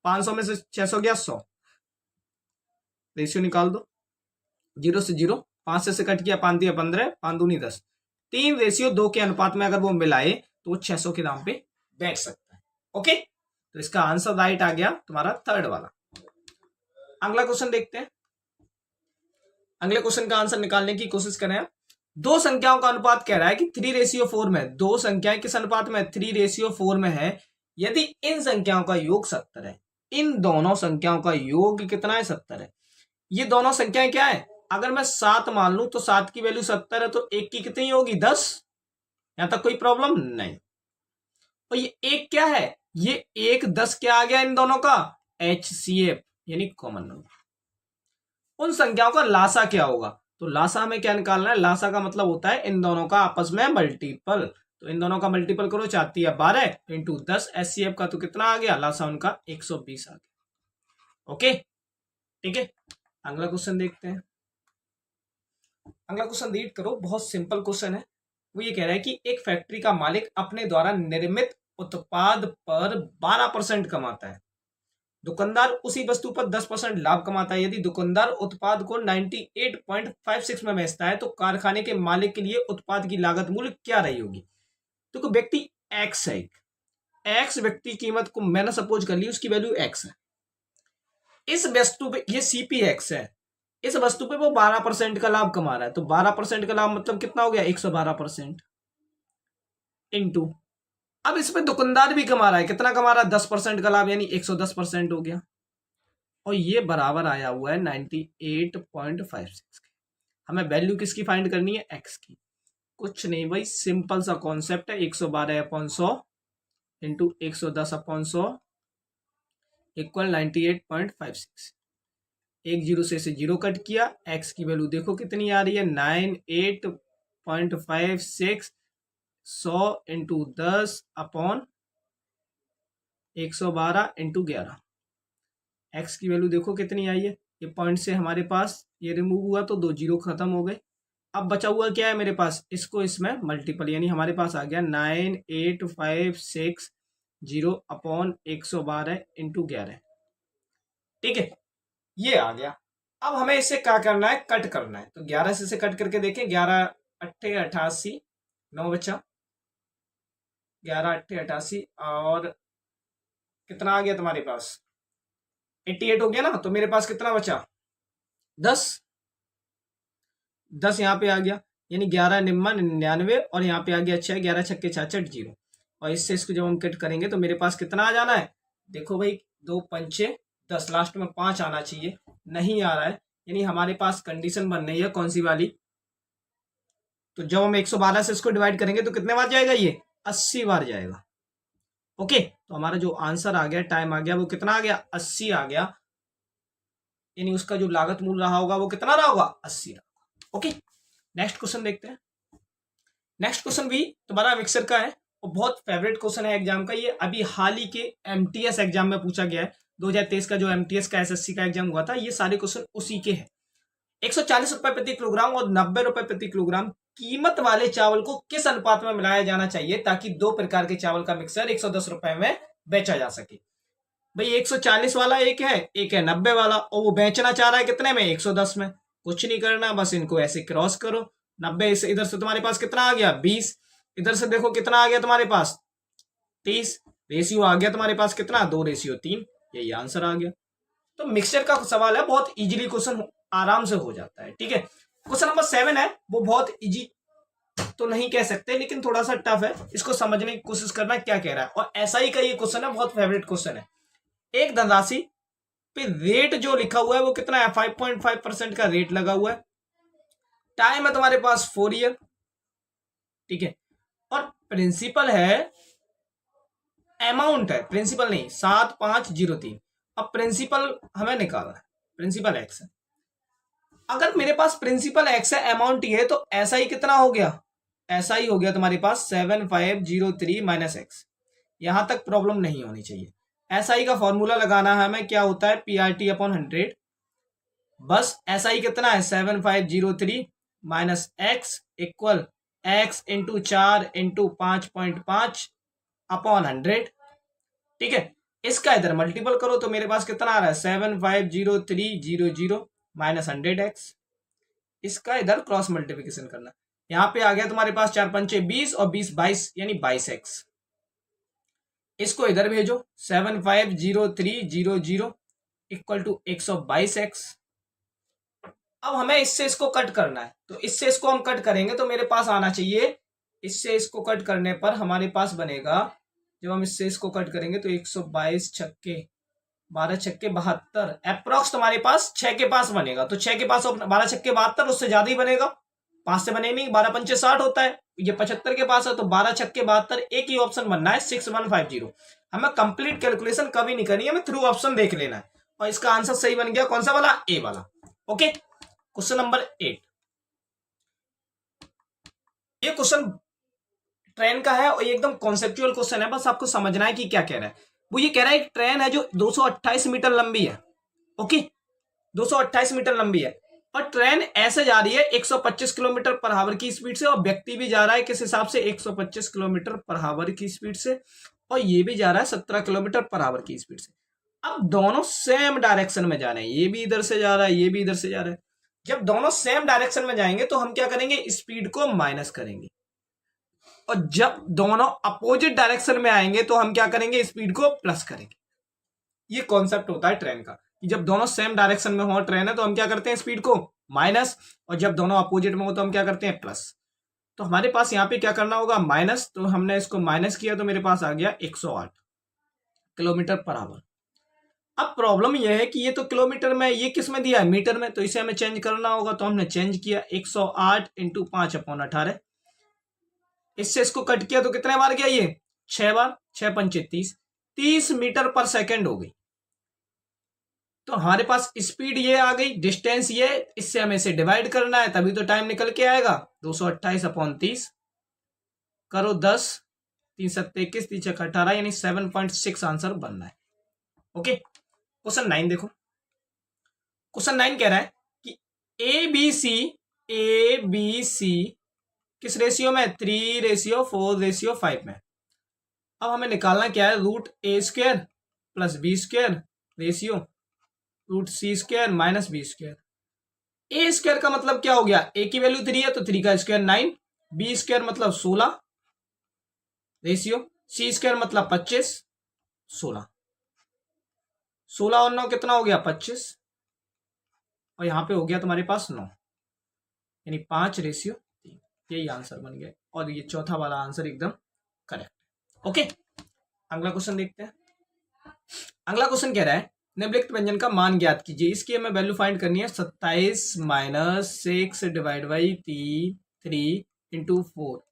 500 में से 600 गया 100, रेशियो निकाल दो, 0 से 0, 5 से कट किया, 5 दिया 15, 5 दूनी 10, 3 रेशियो 2 के अनुपात में अगर वो मिलाए तो वो 600 के दाम पे बेच सकता है। ओके, तो इसका आंसर राइट आ गया तुम्हारा थर्ड वाला। अगला क्वेश्चन देखते हैं। अगले क्वेश्चन का आंसर निकालने की कोशिश करें। दो संख्याओं का अनुपात कह रहा है कि 3:4 में, दो संख्याएं किस अनुपात में, 3:4 में है। यदि इन संख्याओं का योग 70 है, इन दोनों संख्याओं का योग कितना है, 70 है। ये दोनों संख्याएं क्या है, अगर मैं 7 मान लूं तो 7 की वैल्यू 70 है, तो एक की कितनी होगी 10। यहां तक कोई प्रॉब्लम नहीं। और ये एक क्या है, ये एक 10 क्या आ गया इन दोनों का, HCF यानी कॉमन नंबर। उन संख्याओं का लासा क्या होगा, तो लासा हमें क्या निकालना है, लासा का मतलब होता है इन दोनों का आपस में मल्टीपल। तो इन दोनों का मल्टीपल करो, 4 या 12 इंटू 10, HCF का तो कितना आ गया, लासा उनका 120 आ गया। ओके ठीक है, अगला क्वेश्चन देखते हैं। अगला क्वेश्चन रीड करो, बहुत सिंपल क्वेश्चन है। वो ये कह रहा है कि एक फैक्ट्री का मालिक अपने द्वारा निर्मित उत्पाद पर 12% कमाता है, दुकानदार उसी वस्तु पर 10% लाभ कमाता है। यदि दुकानदार उत्पाद को 98.56 में बेचता है तो कारखाने के मालिक के लिए उत्पाद की लागत मूल्य क्या रही होगी। तो व्यक्ति एक्स है, एक्स व्यक्ति कीमत को मैंने सपोज कर ली, उसकी वैल्यू एक्स है। इस वस्तु पे ये सीपी एक्स है, इस वस्तु पे वो 12% का लाभ कमा रहा है। तो 12% का लाभ मतलब कितना हो गया, 112% इंटू, अब इसमें दुकानदार भी कमा रहा है, कितना कमा रहा है, 10% का लाभ, यानी 110% हो गया। और ये बराबर आया हुआ है 98.56 के। हमें वैल्यू किसकी फाइंड करनी है, एक्स की। कुछ नहीं भाई, सिंपल सा कॉन्सेप्ट है, 112/100 इंटू 110/100 इक्वल 98.56। एक जीरो से 0 कट किया, एक्स की वैल्यू देखो कितनी आ रही है, 98.56, 100 इंटू 10/112 इंटू 11। एक्स की वैल्यू देखो कितनी आई है, ये पॉइंट से हमारे पास ये रिमूव हुआ तो 2 जीरो खत्म हो गए। अब बचा हुआ क्या है मेरे पास, इसको इसमें मल्टीपल, यानी हमारे पास आ गया 9856/112 इंटू 11। ठीक है, ये आ गया। अब हमें इसे क्या करना है, कट करना है। तो 11 से इसे कट करके देखें, 11 अट्ठे 88, 9 बचा, 11 अट्ठे 88 और कितना आ गया तुम्हारे पास, 88 हो गया ना। तो मेरे पास कितना बचा, 10 यहाँ पे आ गया, यानी 11 निम्मा 99 और यहाँ पे आ गया 6, 11 छक्के 66 0। और इससे इसको जब हम कट करेंगे तो मेरे पास कितना आ जाना है, देखो भाई 2 पंचे 10, लास्ट में 5 आना चाहिए, नहीं आ रहा है। यानी हमारे पास कंडीशन बन रही है कौन सी वाली, तो जब हम 112 से इसको डिवाइड करेंगे तो कितने बार जाएगा, ये 80 बार जाएगा। ओके, तो हमारा जो आंसर आ गया, टाइम आ गया, वो कितना आ गया, 80 आ गया। यानी उसका जो लागत मूल्य रहा होगा वो कितना रहा होगा, 80 रहा। ओके, नेक्स्ट क्वेश्चन देखते हैं। नेक्स्ट क्वेश्चन भी तुम्हारा मिक्सर का है और बहुत फेवरेट क्वेश्चन है एग्जाम का। ये अभी हाल ही के एमटीएस एग्जाम में पूछा गया है, 2023 का जो एमटीएस का एसएससी का एग्जाम हुआ था, ये सारे क्वेश्चन उसी के हैं। 140 रुपए प्रति किलोग्राम और 90 रुपए प्रति किलोग्राम कीमत वाले चावल को किस अनुपात में मिलाया जाना चाहिए ताकि 2 प्रकार के चावल का मिक्सर 110 रुपए में बेचा जा सके। भाई 140 वाला एक है 90 वाला, और वो बेचना चाह रहा है कितने में, 110 में। कुछ नहीं करना, बस इनको ऐसे क्रॉस करो। 90 से इधर से तुम्हारे पास कितना आ गया, 20, इधर से देखो कितना आ गया तुम्हारे पास, 30, रेशियो आ गया तुम्हारे पास कितना, 2:3। यही आंसर आ गया। तो मिक्सचर का सवाल है, बहुत इजीली क्वेश्चन आराम से हो जाता है। ठीक है, क्वेश्चन नंबर 7 है, वो बहुत इजी तो नहीं कह सकते लेकिन थोड़ा सा टफ है, इसको समझने की कोशिश करना क्या कह रहा है। और एसआई का ये क्वेश्चन है, बहुत फेवरेट क्वेश्चन है। एक धनराशि पे रेट जो लिखा हुआ है वो कितना है, 5.5% का रेट लगा हुआ है। टाइम है तुम्हारे पास 4 ईयर। ठीक है, और प्रिंसिपल है, अमाउंट है, प्रिंसिपल नहीं, 7503। अब प्रिंसिपल हमें निकालना है, प्रिंसिपल एक्स है। अगर मेरे पास प्रिंसिपल एक्स है, अमाउंट ये है, तो ऐसा ही कितना हो गया, ऐसा ही हो गया तुम्हारे पास 7503 माइनस एक्स। यहां तक प्रॉब्लम नहीं होनी चाहिए। ऐसा ही का फॉर्मूला लगाना है हमें, क्या होता है, पीआरटी अपॉन 100। बस ऐसा ही कितना है 7503 minus x equal x into 4 into 5.5 upon 100। ठीक है, इसका इधर मल्टीपल करो तो मेरे पास कितना आ रहा है 750300 माइनस 100x। इसका इधर क्रॉस मल्टीप्लिकेशन करना, यहां पे आ गया तुम्हारे पास 4 पंचे 20 और 20 22 यानी 22x। इसको इधर भेजो 750300 इक्वल टू 122x। अब हमें इससे इसको कट करना है, तो इससे इसको हम कट करेंगे तो मेरे पास आना चाहिए, इससे इसको कट करने पर हमारे पास बनेगा, जब हम इससे इसको कट करेंगे तो 122 छक्के 12 छक्के 72, अप्रोक्स तुम्हारे पास 6 के पास बनेगा। तो 6 के पास 12 छक्के 72, उससे ज्यादा ही बनेगा, 5 से बने नहीं, 12 पंचे 60 होता है, ये 75 के पास है, तो 12 छक्के 72, एक ही ऑप्शन बनना है 6150। हमें कंप्लीट कैलकुलेशन कभी नहीं करनी है, हमें थ्रू ऑप्शन देख लेना है। और इसका आंसर सही बन गया, कौन सा वाला, ए वाला। Okay, question number 8। ये क्वेश्चन ट्रेन का है और ये एकदम कॉन्सेप्चुअल क्वेश्चन है, बस आपको समझना है कि क्या कह रहा है। वो ये कह रहा है एक ट्रेन है जो 228 मीटर लंबी है। ओके, 228 मीटर लंबी है और ट्रेन ऐसे जा रही है 125 किलोमीटर पर आवर की स्पीड से, और व्यक्ति भी जा रहा है किस हिसाब से, 125 किलोमीटर पर आवर की स्पीड से, और ये भी जा रहा है 17 किलोमीटर पर आवर की स्पीड से। अब दोनों सेम डायरेक्शन में जा रहे हैं, ये भी इधर से जा रहा है, ये भी इधर से जा रहा है। जब दोनों सेम डायरेक्शन में जाएंगे तो हम क्या करेंगे, स्पीड को माइनस करेंगे, और जब दोनों अपोजिट डायरेक्शन में आएंगे तो हम क्या करेंगे, स्पीड को प्लस करेंगे। ये कॉन्सेप्ट होता है ट्रेन का, कि जब दोनों सेम डायरेक्शन में हो ट्रेन है तो हम क्या करते हैं, स्पीड को माइनस, और जब दोनों अपोजिट में हो तो हम क्या करते हैं, प्लस। तो हमारे पास यहाँ पे क्या करना होगा, माइनस, तो हमने इसको माइनस किया तो मेरे पास आ गया 108 किलोमीटर पर आवर। अब प्रॉब्लम यह है कि ये तो किलोमीटर में, ये किस में दिया है, मीटर में, तो इसे हमें चेंज करना होगा। तो हमने चेंज किया 108 इंटू 5/18। इससे इसको कट किया तो कितने बार गया, ये 6 बार, 6 पंचे 30 मीटर पर सेकेंड हो गई। तो हमारे पास स्पीड ये आ गई, डिस्टेंस ये, इससे हमें इसे डिवाइड करना है तभी तो टाइम निकल के आएगा। 228/30 करो 10, 3 7 21, 3 6 18 यानी 7.6 आंसर बनना है। ओके, क्वेश्चन 9 देखो। क्वेश्चन 9 कह रहा है कि ए बी सी किस रेशियो में, 3:4:5 में। अब हमें निकालना क्या है, √a² plus b² ratio √c² minus b²। a² का मतलब क्या हो गया, a की वैल्यू 3 है तो 3 का स्क्वायर 9, b² मतलब 16 रेशियो, c² मतलब 25, 16 और 9 कितना हो गया, 25, और यहां पे हो गया तुम्हारे पास 9 यानी 5:3। यही आंसर बन गया, और ये चौथा वाला आंसर एकदम करेक्ट। ओके, अगला क्वेश्चन देखते हैं। अगला क्वेश्चन कह रहा है निम्नलिखित व्यंजन का मान ज्ञात कीजिए। इसकी हमें वैल्यू फाइंड करनी है, 27 - 6 divide by 3 into 4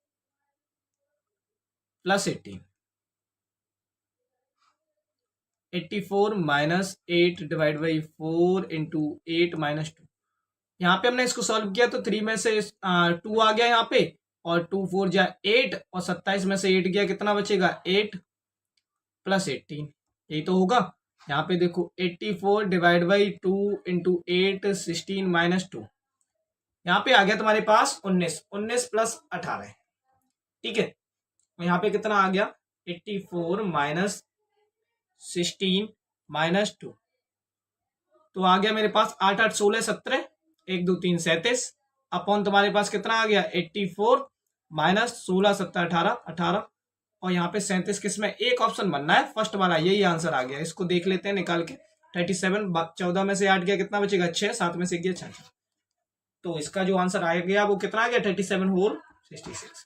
plus 18, 84 minus 8 divide by 4 into 8 minus 2। यहाँ पे हमने इसको सॉल्व किया तो 3 में से 2 आ गया यहाँ पे, और 2 4 जा 8, और 27 में से 8 गया, कितना बचेगा 8 प्लस 18, यही तो होगा। यहाँ पे देखो 84 डिवाइड बाई 2 इंटू 8 16 माइनस 2, यहाँ पे आ गया तुम्हारे पास 19 प्लस 18। ठीक है, यहाँ पे कितना आ गया 84 माइनस 16 माइनस 2, तो आ गया मेरे पास 8 8 16 17, 1 2 3 37 अपॉन तुम्हारे पास कितना आ गया 84 माइनस 16 17 18, और यहाँ पे 37 किस में, एक ऑप्शन बनना है फर्स्ट वाला, यही आंसर आ गया। इसको देख लेते हैं निकाल के, 37 14 में से 8 गया, कितना बचेगा 6, 7 में से गया 6, तो इसका जो आंसर आ गया वो कितना आ गया 37 होल 66।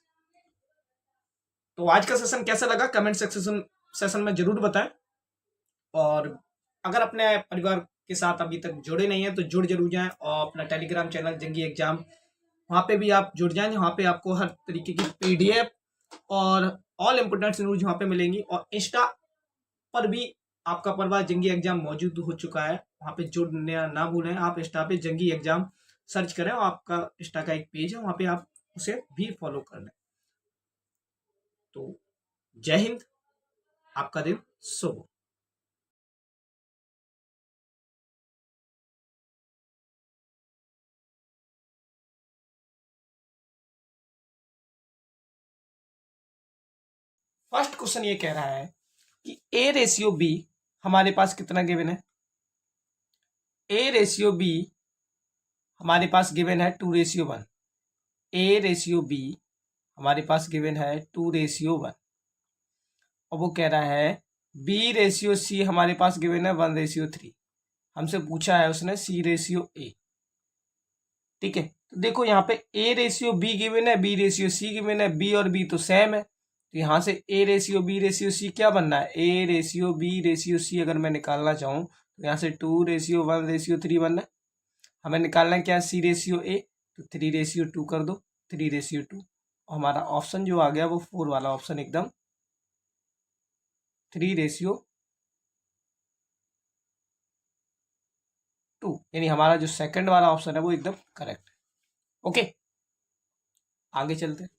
तो आज का सेशन कैसा लगा कमेंट सेशन में जरूर बताएं, और अगर अपने परिवार के साथ अभी तक जुड़े नहीं है तो जुड़ जरूर जाएं, और अपना टेलीग्राम चैनल जंगी एग्जाम, वहाँ पे भी आप जुड़ जाएं, वहाँ पे आपको हर तरीके की PDF और ऑल इम्पोर्टेंट न्यूज वहाँ पे मिलेंगी, और इंस्टा पर भी आपका प्रभास जंगी एग्जाम मौजूद हो चुका है, वहाँ पे जुड़ना ना भूलें। आप इंस्टा पे जंगी एग्जाम सर्च करें और आपका इंस्टा का एक पेज है, वहाँ पे आप उसे भी फॉलो कर लें। तो जय हिंद, आपका दिन शुभ हो। फर्स्ट क्वेश्चन ये कह रहा है कि ए रेशियो बी हमारे पास कितना गिवन है। ए रेशियो बी हमारे पास गिवन है 2:1। ए रेशियो बी हमारे पास गिवन है 2:1। और वो कह रहा है बी रेशियो सी हमारे पास गिवन है 1:3। हमसे पूछा है उसने सी रेशियो ए। ठीक है, तो देखो यहाँ पे ए रेशियो बी गिवन है, बी रेशियो सी गिवन है, बी और बी तो सेम है, तो यहाँ से A ratio B ratio C क्या बनना है, A ratio B ratio C अगर मैं निकालना चाहूँ तो यहाँ से 2:1:3 बनना है। हमें निकालना है क्या, सी रेशियो ए, तो 3:2 कर दो, 3:2। हमारा ऑप्शन जो आ गया वो 4 वाला ऑप्शन एकदम 3:2, यानी हमारा जो सेकंड वाला ऑप्शन है वो एकदम करेक्ट है। ओके, आगे चलते हैं।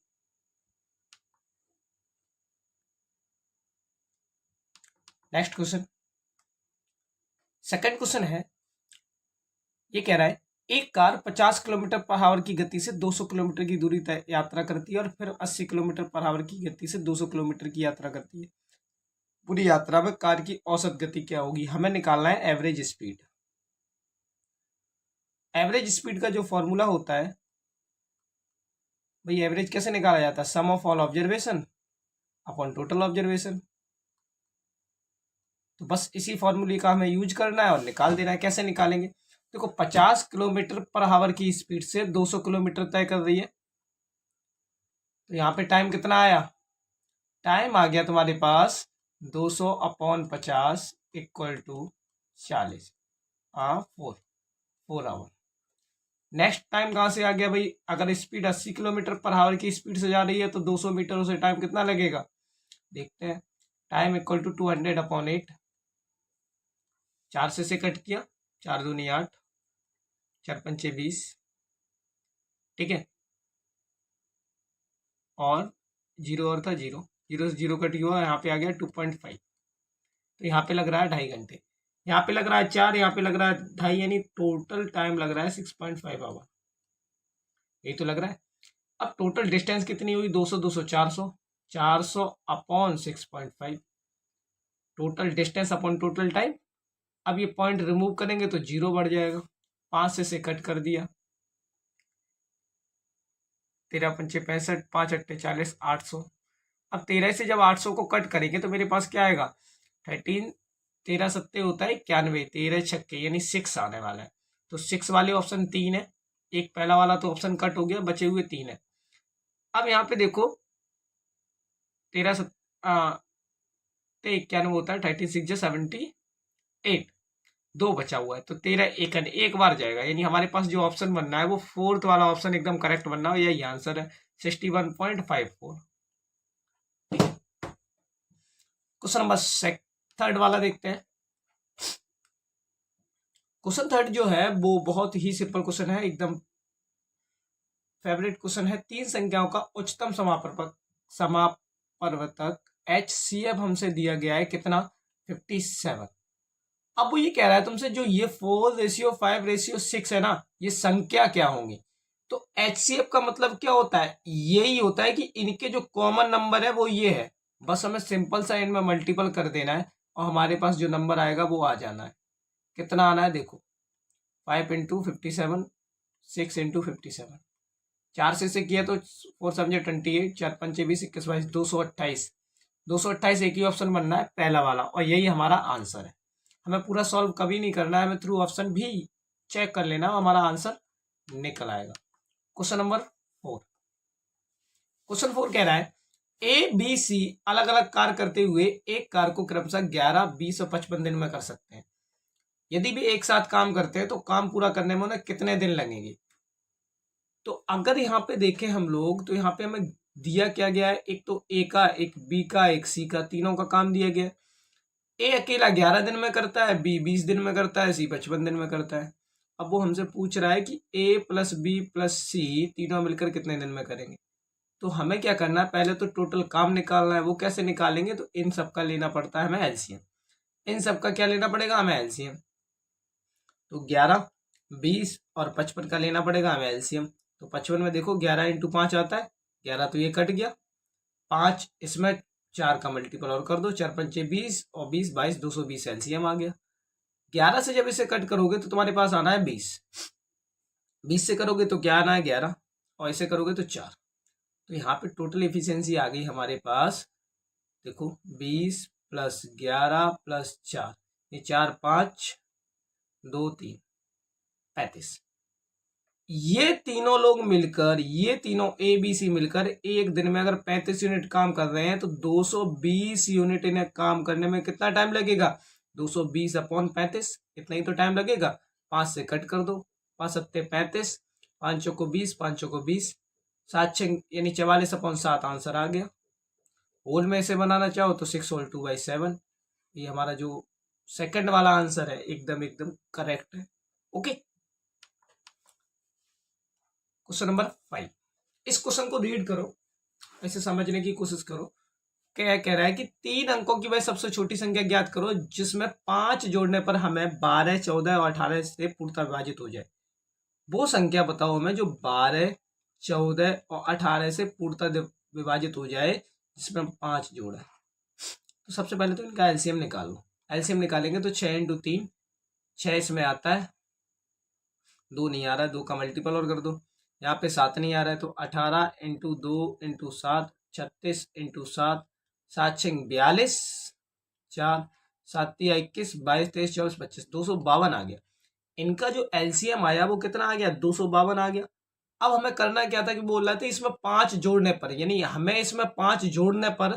नेक्स्ट क्वेश्चन, सेकंड क्वेश्चन है, ये कह रहा है एक कार 50 किलोमीटर पर आवर की गति से 200 किलोमीटर की दूरी तय यात्रा करती है और फिर 80 किलोमीटर पर आवर की गति से 200 किलोमीटर की यात्रा करती है। पूरी यात्रा में कार की औसत गति क्या होगी। हमें निकालना है एवरेज स्पीड। एवरेज स्पीड का जो फॉर्मूला होता है भाई, एवरेज कैसे निकाला जाता है, sum of all observation upon total observation. तो बस इसी फॉर्मूले का हमें यूज करना है और निकाल देना है। कैसे निकालेंगे, देखो 50 किलोमीटर पर आवर की स्पीड से 200 किलोमीटर तय कर रही है, तो यहाँ पे टाइम कितना आया, टाइम आ गया तुम्हारे पास 200/50 equal to 40, 4 hour. Next time कहाँ से आ गया भाई, अगर स्पीड 80 किलोमीटर पर आवर की स्पीड से जा रही है तो 200 मीटर से टाइम कितना लगेगा, देखते हैं। टाइम इक्वल टू 200/8, 4 से कट किया, 4 दूनी 8, 4 पंचे 20, ठीक है, और 0 और था 0, 0 से 0 कट हुआ, यहाँ पे आ गया 2.5, तो यहाँ पे लग रहा है 2.5 घंटे, यहाँ पे लग रहा है 4, यहाँ पे लग रहा है 2.5, यानी टोटल टाइम लग रहा है 6.5 आवर, यही तो लग रहा है। अब टोटल डिस्टेंस कितनी हुई, 200 200 400, 400/6.5, total distance upon total time. अब ये पॉइंट रिमूव करेंगे तो 0 बढ़ जाएगा, 5 से कट कर दिया, 13 पंचे 65, 5 अट्ठे 40, 800। अब 13 से जब 800 को कट करेंगे तो मेरे पास क्या आएगा, 13, 13 सत्ते होता है 91, 13 छक्के यानी 6 आने वाला है। तो 6 वाले ऑप्शन 3 है, एक पहला वाला तो ऑप्शन कट हो गया, बचे हुए 3 है। अब यहाँ पे देखो 13 91 होता है, 36 78, 2 बचा हुआ है, तो 13 एक बार जाएगा, यानी हमारे पास जो ऑप्शन बनना है वो 4th वाला ऑप्शन एकदम करेक्ट बनना है, यही आंसर है 61.54। क्वेश्चन नंबर थर्ड वाला देखते हैं। क्वेश्चन थर्ड जो है वो बहुत ही सिंपल क्वेश्चन है, एकदम फेवरेट क्वेश्चन है। 3 संख्याओं का उच्चतम समापवर्तक HCF हमसे दिया गया है कितना, 57। अब वो ये कह रहा है तुमसे जो ये 4:5:6 है ना, ये संख्या क्या होंगी। तो HCF का मतलब क्या होता है, यही होता है कि इनके जो कॉमन नंबर है वो ये है, बस हमें सिंपल सा इनमें मल्टीपल कर देना है और हमारे पास जो नंबर आएगा वो आ जाना है। कितना आना है देखो, 5 × 57, 6 × 57, 4 से किया तो 4 समझे 28, 4 पंचे 20, 21 22, 228, 228 एक ही ऑप्शन बनना है पहला वाला, और यही हमारा आंसर है। हमें पूरा सॉल्व कभी नहीं करना है, हमें थ्रू ऑप्शन भी चेक कर लेना, हमारा आंसर निकल आएगा। क्वेश्चन नंबर 4, क्वेश्चन 4 कह रहा है ए बी सी अलग अलग कार्य करते हुए एक कार को क्रमशः 11, 20 और 55 दिन में कर सकते हैं। यदि भी एक साथ काम करते हैं तो काम पूरा करने में उन्हें कितने दिन लगेंगे। तो अगर यहाँ पे देखें हम लोग, तो यहाँ पे हमें दिया क्या गया है, एक तो ए का, एक बी का, एक सी का, तीनों का काम दिया गया है। ए अकेला 11 दिन में करता है, बी 20 दिन में करता है, सी 55 दिन में करता है। अब वो हमसे पूछ रहा है कि ए प्लस बी प्लस सी तीनों मिलकर कितने दिन में करेंगे। तो हमें क्या करना है, पहले तो टोटल काम निकालना है। वो कैसे निकालेंगे, तो इन सब का लेना पड़ता है हमें एलसीएम। इन सब का क्या लेना पड़ेगा हमें, एलसीएम। तो 11, 20 और 55 का लेना पड़ेगा हमें एलसीएम। तो 55 में देखो 11 इंटू 5 आता है, 11 तो ये कट गया, 5 इसमें 4 का मल्टीपल और कर दो, 4 पंचे 20 और 20 22, 220 एलसीएम आ गया। 11 से जब इसे कट करोगे तो तुम्हारे पास आना है 20, 20 से करोगे तो क्या आना है 11, और इसे करोगे तो 4। तो यहाँ पे टोटल एफिशिएंसी आ गई हमारे पास, देखो 20 प्लस 11 प्लस 4, ये 4 5 2 3 35। ये तीनों लोग मिलकर, ये तीनों ए बी सी मिलकर एक दिन में अगर 35 यूनिट काम कर रहे हैं तो 220 यूनिट इन्हें काम करने में कितना टाइम लगेगा, 220 अपॉन 35, इतना ही तो टाइम लगेगा। 5 से कट कर दो, 5 सत्ते 35, 5 को 20, 5 को 20, 7 6 यानी 44 अपॉन 7 आंसर आ गया। होल में इसे बनाना चाहो तो 6 होल 2/7, ये हमारा जो सेकंड वाला आंसर है एकदम एकदम करेक्ट है। ओके, क्वेश्चन नंबर 5, इस क्वेश्चन को रीड करो, ऐसे समझने की कोशिश करो। क्या कह रहा है कि 3 अंकों की वह सबसे छोटी संख्या ज्ञात करो जिसमें 5 जोड़ने पर हमें 12, 14 और 18 से पूर्णतः विभाजित हो जाए। वो संख्या बताओ हमें जो 12, 14 और 18 से पूर्णतः विभाजित हो जाए जिसमें 5 जोड़ा है। तो सबसे पहले तो इनका एलसीएम निकालो। एलसीएम निकालेंगे तो 6 इंटू 3, 6 इसमें आता है, 2 नहीं आ रहा है, 2 का मल्टीपल और कर दो। यहाँ पे 7 नहीं आ रहा है तो 18 इंटू 2 इंटू 7, 36 इंटू 7, 7 6 42, 4 7 21, 22 23 24 25, 252 आ गया। इनका जो एलसीएम आया वो कितना आ गया, 252 आ गया। अब हमें करना क्या था कि बोल रहा था इसमें 5 जोड़ने पर, यानी हमें इसमें 5 जोड़ने पर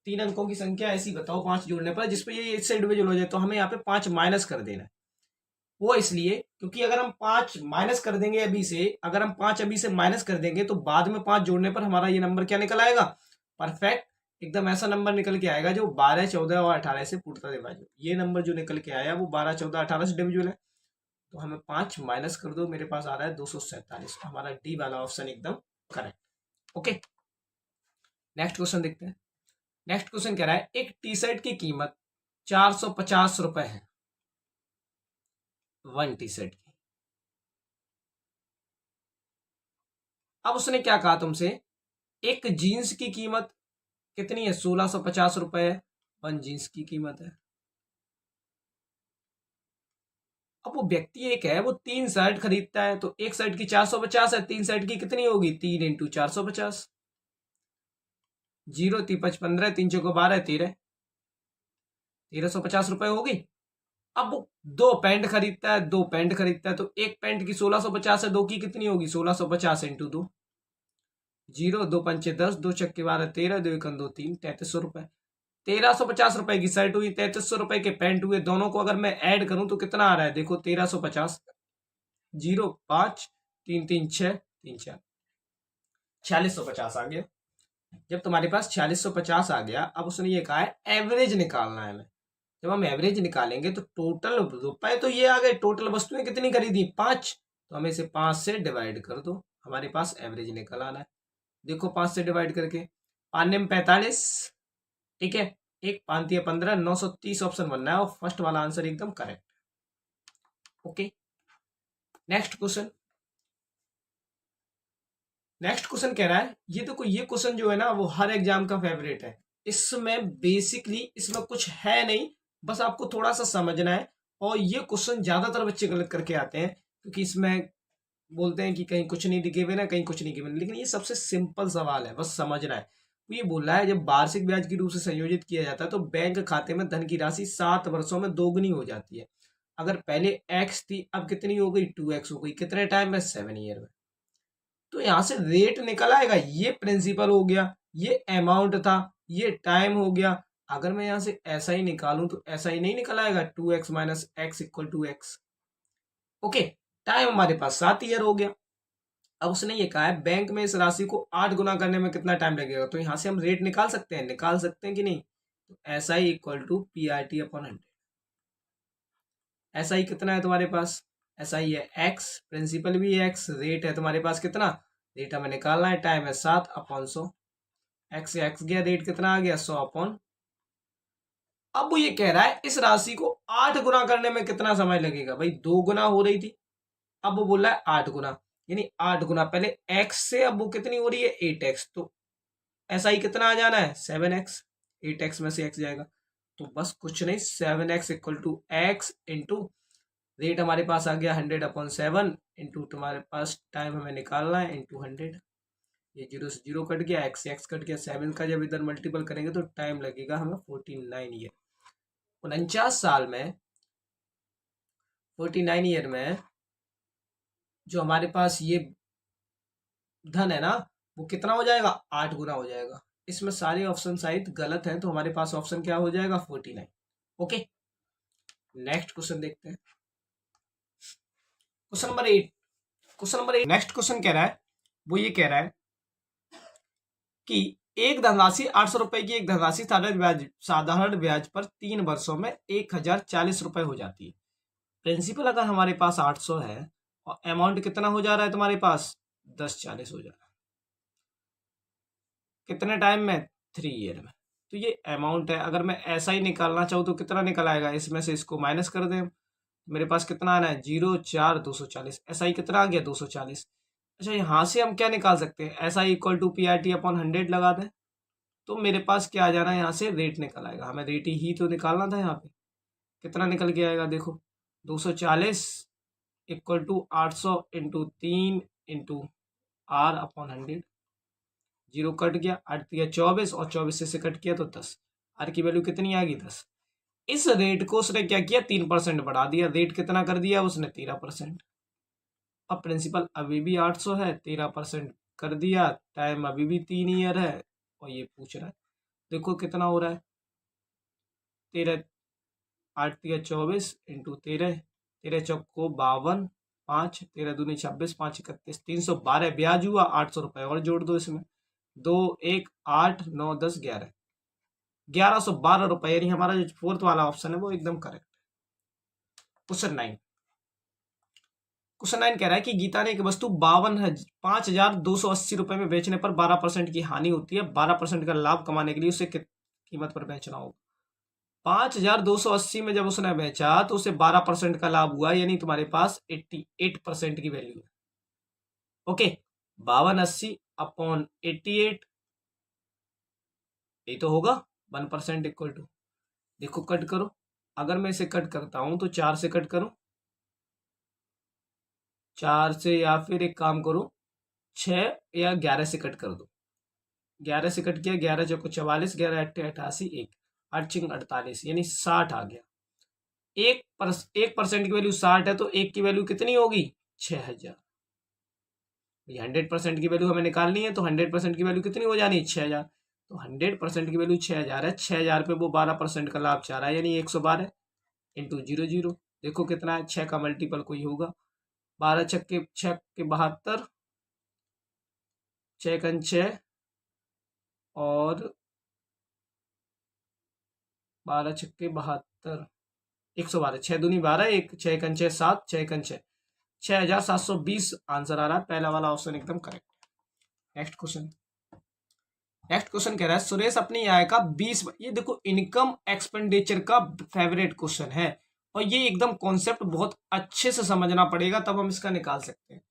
3 अंकों की संख्या ऐसी बताओ 5 जोड़ने पर जिसपे ये इससे डिविजल हो जाए। तो हमें यहाँ पे 5 माइनस कर देना है। वो इसलिए क्योंकि अगर हम 5 माइनस कर देंगे अभी से, अगर हम 5 अभी से माइनस कर देंगे तो बाद में 5 जोड़ने पर हमारा ये नंबर क्या निकल आएगा, परफेक्ट एकदम ऐसा नंबर निकल के आएगा जो 12, 14 और 18 से पूर्णतः डिविजिबल। ये नंबर जो निकल के आया वो 12, 14, 18 से डिविजिबल है। तो हमें 5 माइनस कर दो, मेरे पास आ रहा है 247। हमारा डी वाला ऑप्शन एकदम करेक्ट। ओके, नेक्स्ट क्वेश्चन देखते हैं। नेक्स्ट क्वेश्चन कह रहा है एक टी शर्ट की कीमत 450 रुपए है, 1 टी शर्ट की। अब उसने क्या कहा तुमसे, एक जीन्स की कीमत कितनी है, 1650 रुपए है, 1 जीन्स की कीमत है। अब वो व्यक्ति एक है, वो 3 शर्ट खरीदता है, तो एक शर्ट की 450 है, 3 शर्ट की कितनी होगी, 3 इंटू 450, 0 3 5 15, 3 चौको 12, 1350 रुपए होगी। अब वो 2 पैंट खरीदता है, 2 पैंट खरीदता है, तो एक पैंट की 1650 है, 2 की कितनी होगी, 1650 इंटू 2, 0 2 पंचे 10, 2 छक्के 12, 13, 2 एकम 2 3, 3300 रुपए। 1350 रुपए की शर्ट हुई, 3300 रुपए के पैंट हुए, दोनों को अगर मैं ऐड करूं तो कितना आ रहा है, देखो 1350, 0 5 3 3 6 3 4, 4650 आ गया। जब तुम्हारे पास 4650 आ गया, अब उसने ये कहा है एवरेज निकालना है हमें। जब हम एवरेज निकालेंगे तो टोटल रुपए तो ये आ गए, टोटल वस्तुएं कितनी खरीदी, 5, तो हमें इसे 5 से डिवाइड कर दो, हमारे पास एवरेज निकल आना है। देखो 5 से डिवाइड करके, 5 में 45, ठीक है, एक 5 15, 930 ऑप्शन बनना है और फर्स्ट वाला आंसर एकदम correct. Okay, next question. Next question कह रहा है, ये देखो ये क्वेश्चन जो है ना वो हर एग्जाम का फेवरेट है। इसमें बेसिकली इसमें कुछ है नहीं, बस आपको थोड़ा सा समझना है। और ये क्वेश्चन ज्यादातर बच्चे गलत करके आते हैं क्योंकि इसमें बोलते हैं कि कहीं कुछ नहीं गिवन है, कहीं कुछ नहीं गिवन, लेकिन ये सबसे सिंपल सवाल है, बस समझना है। तो ये बोल रहा है जब वार्षिक ब्याज के रूप से संयोजित किया जाता है तो बैंक खाते में धन की राशि 7 वर्षों में दोगुनी हो जाती है। अगर पहले एक्स थी अब कितनी हो गई, 2x हो गई, कितने टाइम में, 7 ईयर में। तो यहां से रेट निकल आएगा, ये प्रिंसिपल हो गया, ये अमाउंट था, ये टाइम हो गया। अगर मैं यहां से ऐसा ही निकालूं तो ऐसा ही नहीं निकल आएगा, 2x minus x equal to x. Okay, time हमारे पास 7 ईयर हो गया। अब उसने ये कहा है बैंक में इस राशि को 8 गुना करने में कितना टाइम लगेगा। तो यहां से हम रेट निकाल सकते हैं कि नहीं, तो S I equal to P R T upon 100। S I कितना है तुम्हारे पास, एस आई है एक्स, प्रिंसिपल भी है एक्स, रेट है तुम्हारे पास कितना, रेट हमें निकालना है, टाइम है 7 अपॉन 100, एक्स से एक्स गया, रेट कितना आ गया 100 अपॉन। अब वो ये कह रहा है इस राशि को 8 गुना करने में कितना समय लगेगा, भाई 2 गुना हो रही थी, अब वो बोल रहा है 8 गुना, यानी 8 गुना, पहले एक्स से अब वो कितनी हो रही है 8x, तो ऐसा ही कितना आ जाना है 7x, 8x में से x जाएगा, तो बस कुछ नहीं, 7x equal to x into rate हमारे पास आ गया 100 अपॉन 7 इंटू तुम्हारे पास टाइम हमें निकालना है इंटू 100, ये 0 से 0 कट गया, x से x कट गया, 7 का जब इधर मल्टीपल करेंगे तो टाइम लगेगा हमें 49 ईयर, 49 साल में, 49 ईयर में जो हमारे पास ये धन है ना वो कितना हो जाएगा, 8 गुना हो जाएगा। इसमें सारे ऑप्शन शायद गलत हैं, तो हमारे पास ऑप्शन क्या हो जाएगा 49। ओके, नेक्स्ट क्वेश्चन देखते हैं, question number 8। Question number 8 next question कह रहा है, वो ये कह रहा है कि एक धनराशि 800 रुपए की एक धनराशि साधारण ब्याज पर 3 वर्षों में 1040 रुपए हो जाती है। प्रिंसिपल अगर हमारे पास 800 है और अमाउंट कितना हो जा रहा है तुम्हारे पास 1040 हो जा रहा है, कितने टाइम में 3 ईयर में, तो ये अमाउंट है। अगर मैं ऐसा ही निकालना चाहूँ तो कितना निकल आएगा, इसमें से इसको माइनस कर दें, मेरे पास कितना आना है 0 4 240, ऐसा ही कितना आ गया 240। अच्छा, यहाँ से हम क्या निकाल सकते हैं, ऐसा ही equal to P R T upon 100 लगा दें, तो मेरे पास क्या आ जाना है, यहाँ से रेट निकल आएगा, हमें रेट ही तो निकालना था, यहाँ पे कितना निकल के आएगा देखो, 240 equal to 800 into 3 into R upon 100, 0 cut गया, 8 दिया 24 और 24 से कट किया तो 10, आर की वैल्यू कितनी आ गई 10। इस रेट को उसने क्या किया 3% बढ़ा दिया, रेट कितना कर दिया उसने 13%। अब प्रिंसिपल अभी भी 800 है, 13% कर दिया, टाइम अभी भी 3 ईयर है, और ये पूछ रहा है देखो कितना हो रहा है, 13 8 दिया 24 इंटू 13, 13 चौको 52, 5 13 दूनी 26, 5 31, 312 ब्याज हुआ, 800 रुपये और जोड़ दो इसमें, 2 1 8 9 10 11, 1112 रुपये, यानी हमारा जो फोर्थ वाला ऑप्शन है वो एकदम करेक्ट है। क्वेश्चन 9, क्वेश्चन 9 कह रहा है कि गीता ने एक वस्तु 52,5,280 रुपए में बेचने पर 12% की हानि होती है, 12% का लाभ कमाने के लिए उसे कीमत पर बेचना होगा। 5,280 में जब उसने बेचा तो उसे 12% का लाभ हुआ, यानी तुम्हारे पास 88% की वैल्यू है। ओके, 5280 अपॉन 88, ये तो होगा 1% इक्वल टू, देखो कट करो, अगर मैं इसे कट करता हूं तो 4 से कट करूं, 4 से, या फिर एक काम करो 6 या 11 से कट कर दो, 11 से कट किया, 11 चौको 44, 11 अट्ठे 88, 1 8 चिंग 48, यानी 60 आ गया। 1% की वैल्यू 60 है, तो एक की वैल्यू कितनी होगी 6000। 100% की वैल्यू हमें निकालनी है, तो 100% की वैल्यू कितनी हो जानी है 6000, तो 100% की वैल्यू 6000 है, 6000 पे वो 12% का लाभ चाह रहा है, यानी 112 इंटू 00, देखो कितना है, 6 का मल्टीपल कोई होगा, 12 छक्के 6 के 72, 6 कन 6 और 12 छक्के 72, 112, 6 दूनी 12, 1 6 कन 6 7, 6 कन 6, 6720 आंसर आ रहा है, पहला वाला ऑप्शन एकदम correct. Next question, next question कह रहा है सुरेश अपनी आय का 20, ये देखो इनकम एक्सपेंडिचर का फेवरेट क्वेश्चन है, और ये एकदम कॉन्सेप्ट बहुत अच्छे से समझना पड़ेगा तब हम इसका निकाल सकते हैं।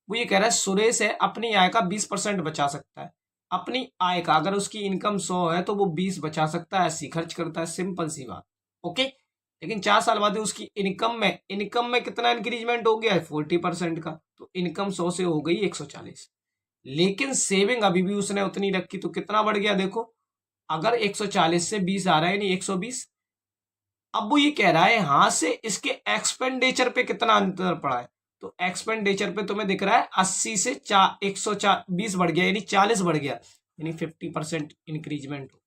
वो ये कह रहा है सुरेश है अपनी आय का 20% बचा सकता है, अपनी आय का, अगर उसकी इनकम 100 है तो वो 20 बचा सकता है, ऐसी खर्च करता है, सिंपल सी बात। ओके, लेकिन 4 साल बाद उसकी इनकम में कितना इंक्रीजमेंट हो गया है 40% का, तो इनकम 100 से हो गई 140, लेकिन सेविंग अभी भी उसने उतनी रखी, तो कितना बढ़ गया देखो, अगर 140 से 20 आ रहा है यानी 120। अब वो ये कह रहा है यहां से इसके एक्सपेंडिचर पे कितना अंतर पड़ा है, तो एक्सपेंडिचर पे तुम्हें दिख रहा है 80 से 120 बढ़ गया, यानी 40 बढ़ गया, यानी 50% इंक्रीजमेंट हो।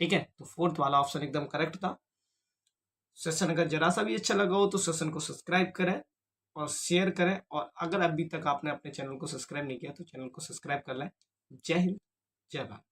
ठीक है, तो फोर्थ वाला ऑप्शन एकदम करेक्ट था। सेशन अगर जरा सा भी अच्छा लगा हो तो सेशन को सब्सक्राइब करें और शेयर करें, और अगर अभी तक आपने अपने चैनल को सब्सक्राइब नहीं किया तो चैनल को सब्सक्राइब कर लें। जय हिंद, जय भारत।